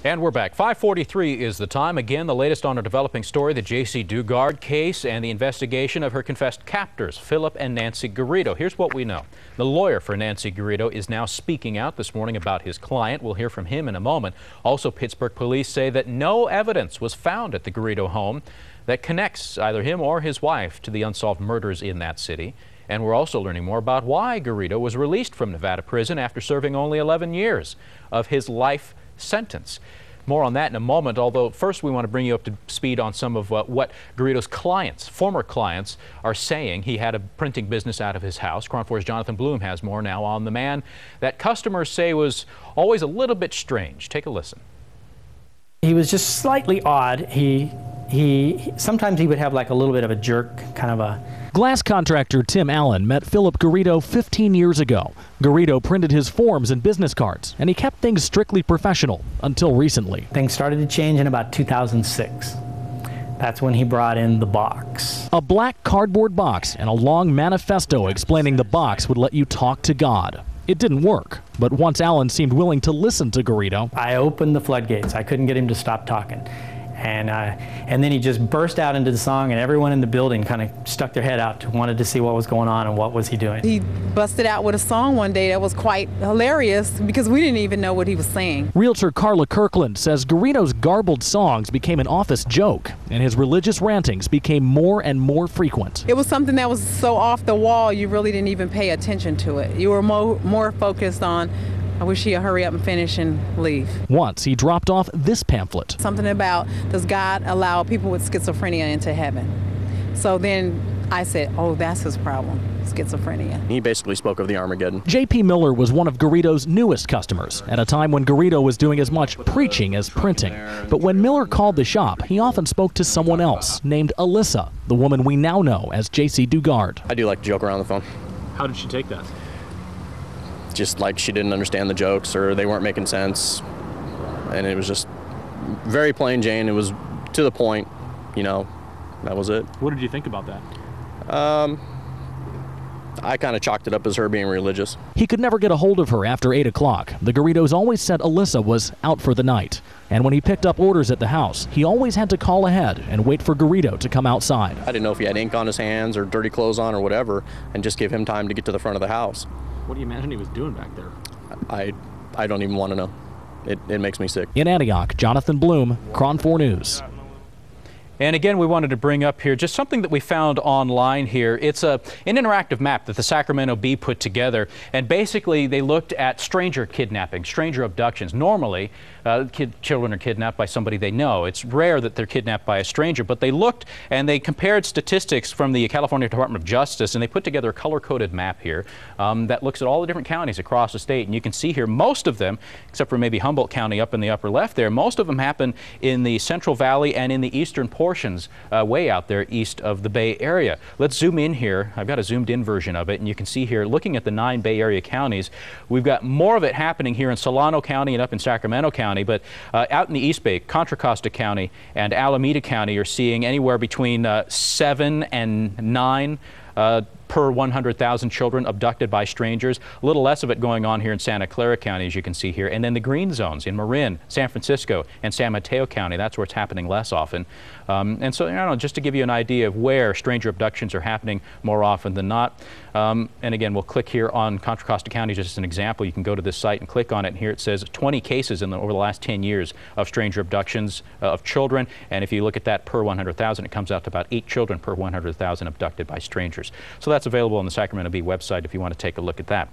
And we're back. 5:43 is the time. Again, the latest on a developing story, the J.C. Dugard case and the investigation of her confessed captors, Philip and Nancy Garrido. Here's what we know. The lawyer for Nancy Garrido is now speaking out this morning about his client. We'll hear from him in a moment. Also, Pittsburgh police say that no evidence was found at the Garrido home that connects either him or his wife to the unsolved murders in that city. And we're also learning more about why Garrido was released from Nevada prison after serving only 11 years of his life sentence. More on that in a moment, although first we want to bring you up to speed on some of what Garrido's clients, former clients, are saying. He had a printing business out of his house. KRON 4's Jonathan Bloom has more now on the man that customers say was always a little bit strange. Take a listen. He was just slightly odd. Sometimes he would have like a little bit of a jerk, kind of a... Glass contractor Tim Allen met Philip Garrido 15 years ago. Garrido printed his forms and business cards, and he kept things strictly professional until recently. Things started to change in about 2006. That's when he brought in the box. A black cardboard box and a long manifesto explaining the box would let you talk to God. It didn't work, but once Allen seemed willing to listen to Garrido, I opened the floodgates. I couldn't get him to stop talking. And then he just burst out into the song, and everyone in the building kind of stuck their head out, wanted to see what was going on and what was he doing. He busted out with a song one day that was quite hilarious because we didn't even know what he was saying. Realtor Carla Kirkland says Garrido's garbled songs became an office joke, and his religious rantings became more and more frequent. It was something that was so off the wall you really didn't even pay attention to it. You were more focused on, I wish he'd hurry up and finish and leave. Once he dropped off this pamphlet. Something about, does God allow people with schizophrenia into heaven? So then I said, oh, that's his problem, schizophrenia. He basically spoke of the Armageddon. J.P. Miller was one of Garrido's newest customers at a time when Garrido was doing as much preaching as printing. But when Miller called the shop, he often spoke to someone else named Alyssa, the woman we now know as J.C. Dugard. I do like to joke around the phone. How did she take that? Just like she didn't understand the jokes or they weren't making sense. And it was just very plain Jane. It was to the point, you know, that was it. What did you think about that? I kind of chalked it up as her being religious. He could never get a hold of her after 8 o'clock. The Garridos always said Alyssa was out for the night. And when he picked up orders at the house, he always had to call ahead and wait for Garrido to come outside. I didn't know if he had ink on his hands or dirty clothes on or whatever, and just give him time to get to the front of the house. What do you imagine he was doing back there? I don't even want to know. It makes me sick. In Antioch, Jonathan Bloom, KRON 4 News. And again, we wanted to bring up here just something that we found online here. It's an interactive map that the Sacramento Bee put together. And basically, they looked at stranger kidnapping, stranger abductions. Normally, children are kidnapped by somebody they know. It's rare that they're kidnapped by a stranger. But they looked and they compared statistics from the California Department of Justice, and they put together a color-coded map here that looks at all the different counties across the state. And you can see here most of them, except for maybe Humboldt County up in the upper left there, most of them happen in the Central Valley and in the eastern portions way out there east of the Bay Area. Let's zoom in here. I've got a zoomed in version of it, and you can see here, looking at the 9 Bay Area counties, we've got more of it happening here in Solano County and up in Sacramento County, but out in the East Bay, Contra Costa County and Alameda County are seeing anywhere between 7 and 9 per 100,000 children abducted by strangers. A little less of it going on here in Santa Clara County, as you can see here. And then the green zones in Marin, San Francisco, and San Mateo County, that's where it's happening less often. And so, I don't know, just to give you an idea of where stranger abductions are happening more often than not. And again, we'll click here on Contra Costa County just as an example. You can go to this site and click on it, and here it says 20 cases over the last 10 years of stranger abductions of children. And if you look at that per 100,000, it comes out to about 8 children per 100,000 abducted by strangers. So that's available on the Sacramento Bee website if you want to take a look at that.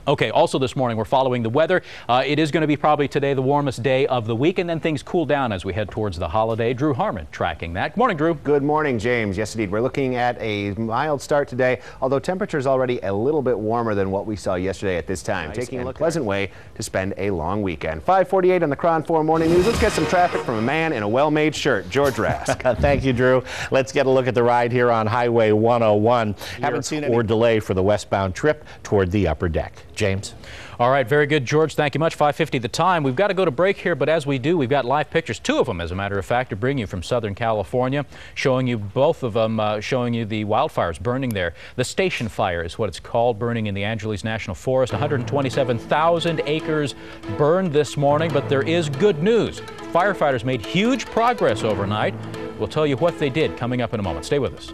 Okay, also this morning we're following the weather. It is going to be probably today the warmest day of the week, and then things cool down as we head towards the holiday. Drew Harmon tracking that. Good morning, Drew. Good morning, James. Yes, indeed. We're looking at a mild start today, although temperatures already a little bit warmer than what we saw yesterday at this time. Nice. Taking a pleasant way to spend a long weekend. 5:48 on the KRON 4 Morning News. Let's get some traffic from a man in a well-made shirt. George Rask. Thank you, Drew. Let's get a look at the ride here on Highway 101. Haven't seen any delay for the westbound trip toward the upper deck. James. All right, very good, George. Thank you much. 5:50 the time. We've got to go to break here, but as we do, we've got live pictures, two of them, as a matter of fact, to bring you from Southern California, showing you both of them, showing you the wildfires burning there. The Station Fire is what it's called, burning in the Angeles National Forest. 127,000 acres burned this morning, but there is good news. Firefighters made huge progress overnight. We'll tell you what they did coming up in a moment. Stay with us.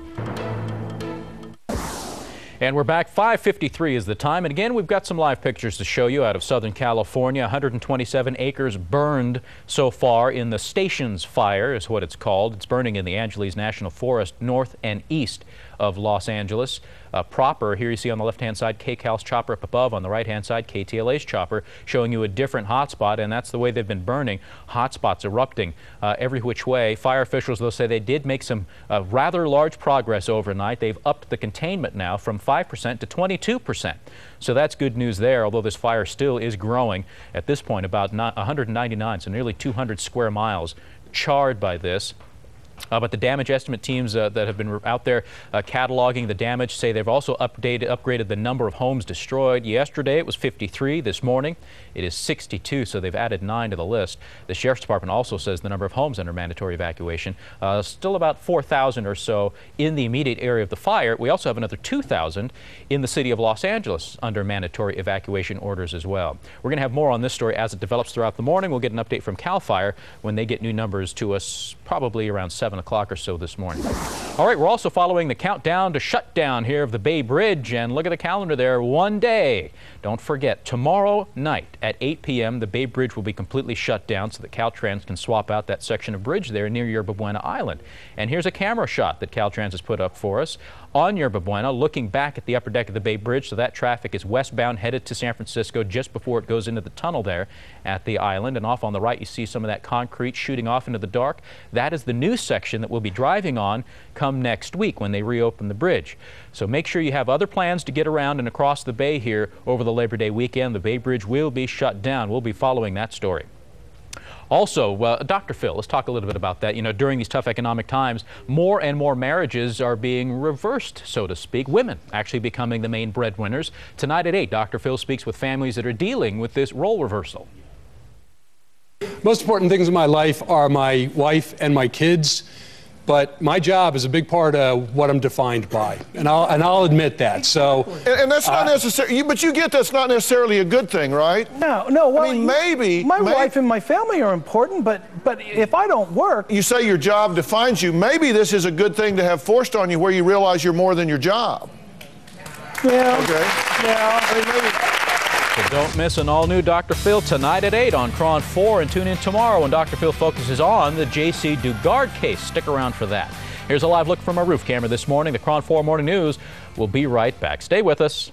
And we're back. 5:53 is the time. And again, we've got some live pictures to show you out of Southern California. 127 acres burned so far in the Stations Fire is what it's called. It's burning in the Angeles National Forest north and east of Los Angeles proper. Here you see on the left-hand side KCAL's chopper up above. On the right-hand side, KTLA's chopper, showing you a different hotspot, and that's the way they've been burning. Hotspots erupting every which way. Fire officials, though, say they did make some rather large progress overnight. They've upped the containment now from 5% to 22%. So that's good news there, although this fire still is growing. At this point, about 199, so nearly 200 square miles charred by this. But the damage estimate teams that have been out there cataloging the damage say they've also upgraded the number of homes destroyed. Yesterday it was 53. This morning it is 62, so they've added 9 to the list. The Sheriff's Department also says the number of homes under mandatory evacuation, still about 4,000 or so in the immediate area of the fire. We also have another 2,000 in the city of Los Angeles under mandatory evacuation orders as well. We're going to have more on this story as it develops throughout the morning. We'll get an update from CAL FIRE when they get new numbers to us probably around 7 o'clock or so this morning. All right, we're also following the countdown to shutdown here of the Bay Bridge, and look at the calendar there, one day. Don't forget, tomorrow night at 8 p.m. the Bay Bridge will be completely shut down so that Caltrans can swap out that section of bridge there near Yerba Buena Island. And here's a camera shot that Caltrans has put up for us on Yerba Buena, looking back at the upper deck of the Bay Bridge. So that traffic is westbound headed to San Francisco just before it goes into the tunnel there at the island. And off on the right, you see some of that concrete shooting off into the dark. That is the new section that we'll be driving on come next week when they reopen the bridge. So make sure you have other plans to get around and across the bay here over the Labor Day weekend. The Bay Bridge will be shut down. We'll be following that story. Also, Dr. Phil, let's talk a little bit about that. You know, during these tough economic times, more and more marriages are being reversed, so to speak. Women actually becoming the main breadwinners. Tonight at 8, Dr. Phil speaks with families that are dealing with this role reversal. Most important things in my life are my wife and my kids, but my job is a big part of what I'm defined by, and I'll admit that. So, and that's not necessarily. But you get that's not necessarily a good thing, right? No. Well, I mean, maybe my wife and my family are important, but if I don't work, you say your job defines you. Maybe this is a good thing to have forced on you, where you realize you're more than your job. Yeah. Okay. Yeah. I mean, maybe. So don't miss an all-new Dr. Phil tonight at 8 on KRON 4, and tune in tomorrow when Dr. Phil focuses on the J.C. Dugard case. Stick around for that. Here's a live look from our roof camera this morning. The KRON 4 Morning News will be right back. Stay with us.